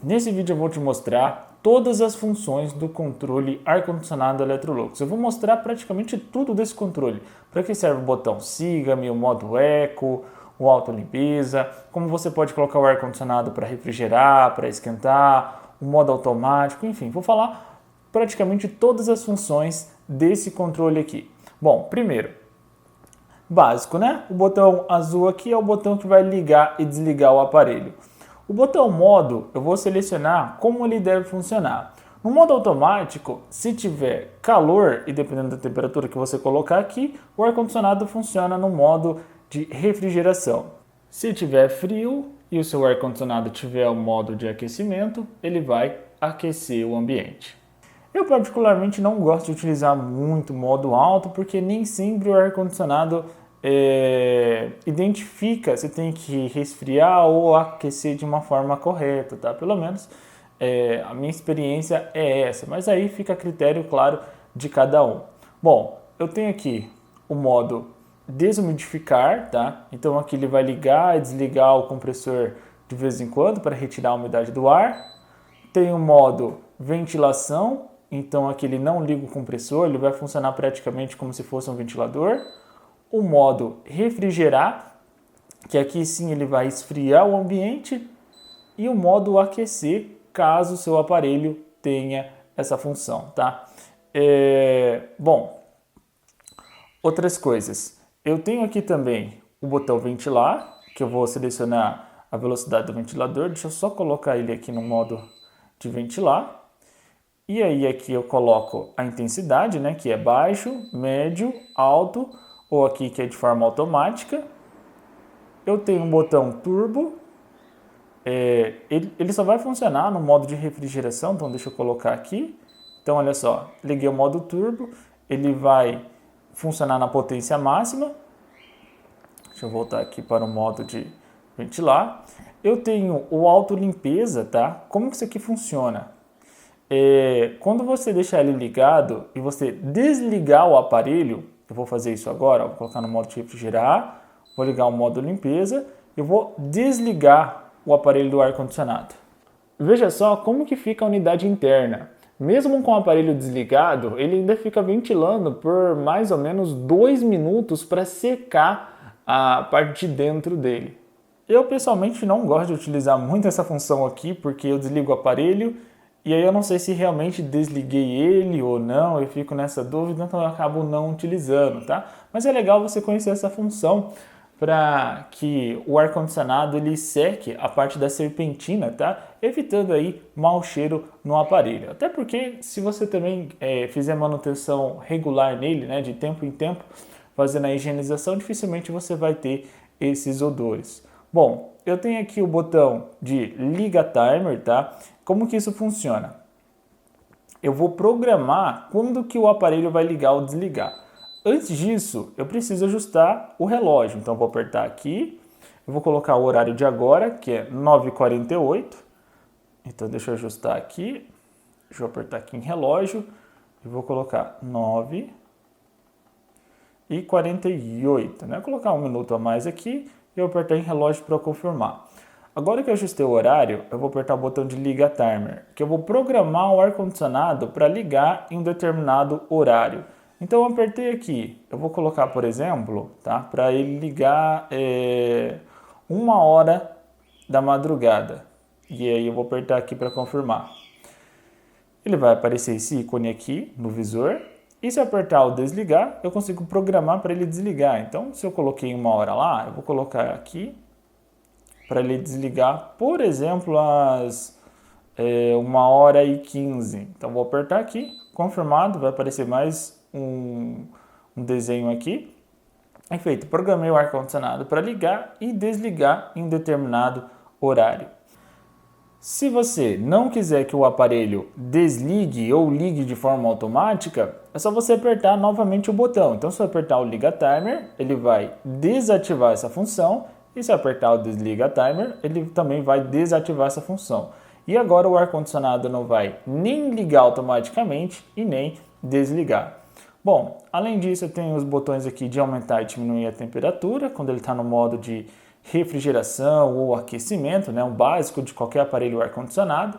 Nesse vídeo eu vou te mostrar todas as funções do controle ar-condicionado Electrolux. Eu vou mostrar praticamente tudo desse controle. Para que serve o botão Siga-me, o modo Eco, o auto limpeza, como você pode colocar o ar-condicionado para refrigerar, para esquentar, o modo automático, enfim, vou falar praticamente todas as funções desse controle aqui. Bom, primeiro, básico, né? O botão azul aqui é o botão que vai ligar e desligar o aparelho. O botão modo, eu vou selecionar como ele deve funcionar. No modo automático, se tiver calor, e dependendo da temperatura que você colocar aqui, o ar-condicionado funciona no modo de refrigeração. Se tiver frio e o seu ar-condicionado tiver o modo de aquecimento, ele vai aquecer o ambiente. Eu particularmente não gosto de utilizar muito modo alto, porque nem sempre o ar-condicionado identifica se tem que resfriar ou aquecer de uma forma correta, tá? Pelo menos a minha experiência é essa, mas aí fica a critério, claro, de cada um. Bom, eu tenho aqui o modo desumidificar, tá? Então aqui ele vai ligar e desligar o compressor de vez em quando para retirar a umidade do ar. Tem o modo ventilação, então aqui ele não liga o compressor, ele vai funcionar praticamente como se fosse um ventilador. O modo refrigerar, que aqui sim ele vai esfriar o ambiente, e o modo aquecer, caso o seu aparelho tenha essa função, tá? Bom, outras coisas. Eu tenho aqui também o botão ventilar, que eu vou selecionar a velocidade do ventilador. Deixa eu só colocar ele aqui no modo de ventilar. E aí aqui eu coloco a intensidade, né, que é baixo, médio, alto, ou aqui que é de forma automática. Eu tenho um botão turbo, ele só vai funcionar no modo de refrigeração, então deixa eu colocar aqui. Então olha só, liguei o modo turbo, ele vai funcionar na potência máxima. Deixa eu voltar aqui para o modo de ventilar. Eu tenho o auto limpeza, tá? Como que isso aqui funciona? Quando você deixar ele ligado e você desligar o aparelho, eu vou fazer isso agora, vou colocar no modo de refrigerar, vou ligar o modo limpeza, eu vou desligar o aparelho do ar-condicionado. Veja só como que fica a unidade interna. Mesmo com o aparelho desligado, ele ainda fica ventilando por mais ou menos 2 minutos para secar a parte de dentro dele. Eu pessoalmente não gosto de utilizar muito essa função aqui, porque eu desligo o aparelho e aí eu não sei se realmente desliguei ele ou não, eu fico nessa dúvida, então eu acabo não utilizando, tá? Mas é legal você conhecer essa função para que o ar-condicionado ele seque a parte da serpentina, tá? Evitando aí mau cheiro no aparelho. Até porque se você também fizer manutenção regular nele, né, de tempo em tempo, fazendo a higienização, dificilmente você vai ter esses odores. Bom, eu tenho aqui o botão de Liga Timer, tá? Como que isso funciona? Eu vou programar quando que o aparelho vai ligar ou desligar. Antes disso, eu preciso ajustar o relógio. Então, eu vou apertar aqui, eu vou colocar o horário de agora, que é 9h48. Então, deixa eu ajustar aqui. Deixa eu apertar aqui em relógio e vou colocar 9h48, né? Vou colocar 1 minuto a mais aqui e eu apertar em relógio para confirmar. Agora que eu ajustei o horário, eu vou apertar o botão de Liga Timer, que eu vou programar o ar-condicionado para ligar em um determinado horário. Então eu apertei aqui, eu vou colocar, por exemplo, tá, para ele ligar 1h da madrugada. E aí eu vou apertar aqui para confirmar. Ele vai aparecer esse ícone aqui no visor. E se eu apertar o desligar, eu consigo programar para ele desligar. Então, se eu coloquei 1h lá, eu vou colocar aqui para ele desligar, por exemplo, às 1h15. Então, vou apertar aqui, confirmado, vai aparecer mais um desenho aqui. Feito, programei o ar-condicionado para ligar e desligar em um determinado horário. Se você não quiser que o aparelho desligue ou ligue de forma automática, é só você apertar novamente o botão. Então, se eu apertar o Liga Timer, ele vai desativar essa função. E se eu apertar o Desliga Timer, ele também vai desativar essa função. E agora o ar-condicionado não vai nem ligar automaticamente e nem desligar. Bom, além disso, eu tenho os botões aqui de aumentar e diminuir a temperatura, quando ele está no modo de refrigeração ou aquecimento, né, um básico de qualquer aparelho ar-condicionado.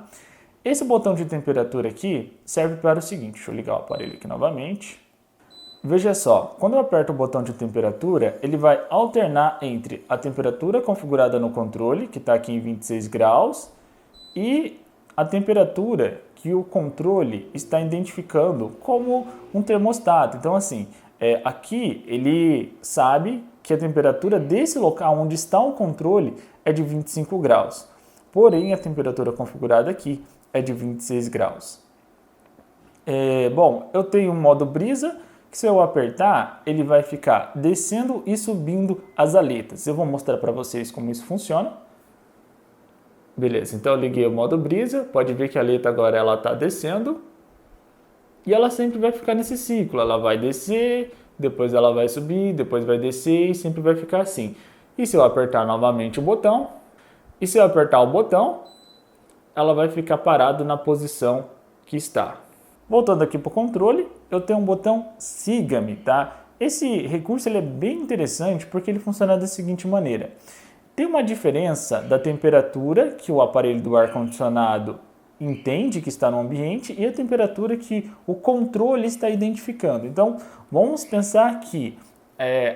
Esse botão de temperatura aqui serve para o seguinte, deixa eu ligar o aparelho aqui novamente. Veja só, quando eu aperto o botão de temperatura, ele vai alternar entre a temperatura configurada no controle, que está aqui em 26 graus, e a temperatura que o controle está identificando como um termostato. Então, assim, aqui ele sabe que a temperatura desse local onde está o controle é de 25 graus. Porém, a temperatura configurada aqui é de 26 graus. Bom, eu tenho um modo brisa, que se eu apertar, ele vai ficar descendo e subindo as aletas. Eu vou mostrar para vocês como isso funciona. Beleza, então eu liguei o modo brisa, pode ver que a aleta agora ela está descendo. E ela sempre vai ficar nesse ciclo, ela vai descer, depois ela vai subir, depois vai descer e sempre vai ficar assim. E se eu apertar novamente o botão, ela vai ficar parada na posição que está. Voltando aqui para o controle, eu tenho um botão Siga-me, tá? Esse recurso ele é bem interessante porque ele funciona da seguinte maneira. Tem uma diferença da temperatura que o aparelho do ar-condicionado entende que está no ambiente e a temperatura que o controle está identificando. Então, vamos pensar que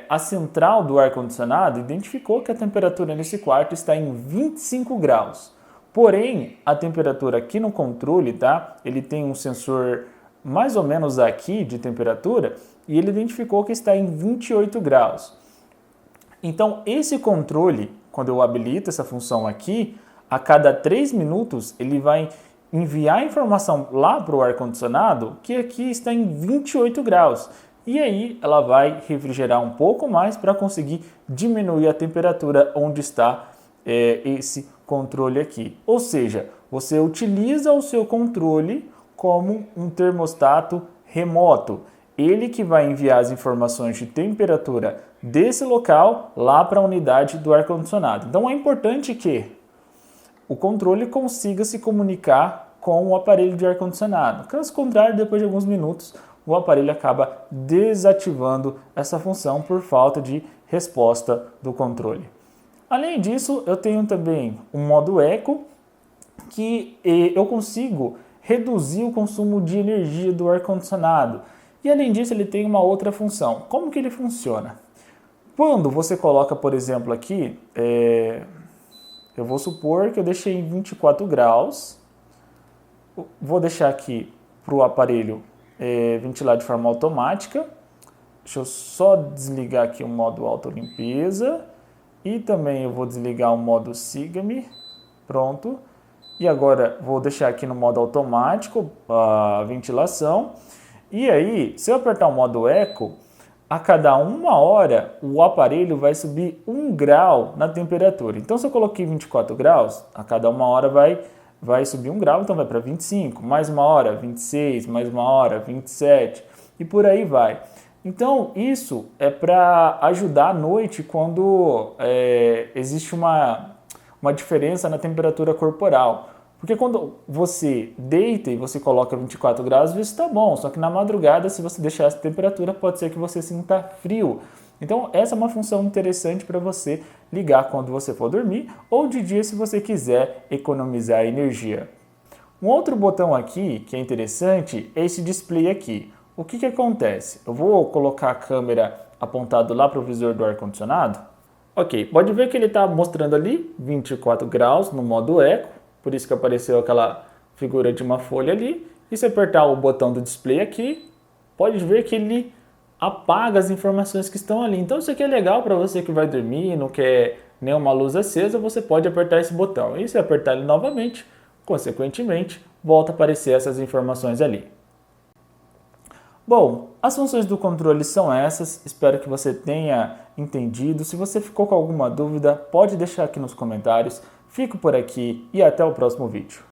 a central do ar-condicionado identificou que a temperatura nesse quarto está em 25 graus. Porém, a temperatura aqui no controle, tá? Ele tem um sensor mais ou menos aqui de temperatura e ele identificou que está em 28 graus. Então, esse controle, quando eu habilito essa função aqui, a cada 3 minutos ele vai enviar a informação lá para o ar-condicionado que aqui está em 28 graus. E aí ela vai refrigerar um pouco mais para conseguir diminuir a temperatura onde está esse controle aqui. Ou seja, você utiliza o seu controle como um termostato remoto. Ele que vai enviar as informações de temperatura desse local lá para a unidade do ar-condicionado. Então é importante que o controle consiga se comunicar com o aparelho de ar-condicionado. Caso contrário, depois de alguns minutos, o aparelho acaba desativando essa função por falta de resposta do controle. Além disso, eu tenho também um modo eco, que eu consigo reduzir o consumo de energia do ar-condicionado. E além disso, ele tem uma outra função. Como que ele funciona? Quando você coloca, por exemplo, aqui, eu vou supor que eu deixei em 24 graus, vou deixar aqui para o aparelho ventilar de forma automática. Deixa eu só desligar aqui o modo autolimpeza e também eu vou desligar o modo Siga-me. Pronto. E agora vou deixar aqui no modo automático a ventilação. E aí, se eu apertar o modo eco, a cada 1 hora o aparelho vai subir 1 grau na temperatura. Então, se eu coloquei 24 graus, a cada 1 hora vai subir 1 grau, então vai para 25, mais 1 hora, 26, mais 1 hora, 27 e por aí vai. Então, isso é para ajudar à noite quando existe uma diferença na temperatura corporal. Porque quando você deita e você coloca 24 graus, isso está bom. Só que na madrugada, se você deixar essa temperatura, pode ser que você sinta frio. Então, essa é uma função interessante para você ligar quando você for dormir ou de dia se você quiser economizar energia. Um outro botão aqui que é interessante é esse display aqui. O que acontece? Eu vou colocar a câmera apontada lá para o visor do ar-condicionado. Ok, pode ver que ele está mostrando ali 24 graus no modo eco. Por isso que apareceu aquela figura de uma folha ali. E se apertar o botão do display aqui, pode ver que ele apaga as informações que estão ali. Então isso aqui é legal para você que vai dormir, não quer nenhuma luz acesa, você pode apertar esse botão. E se apertar ele novamente, consequentemente, volta a aparecer essas informações ali. Bom, as funções do controle são essas, espero que você tenha entendido. Se você ficou com alguma dúvida, pode deixar aqui nos comentários. Fico por aqui e até o próximo vídeo.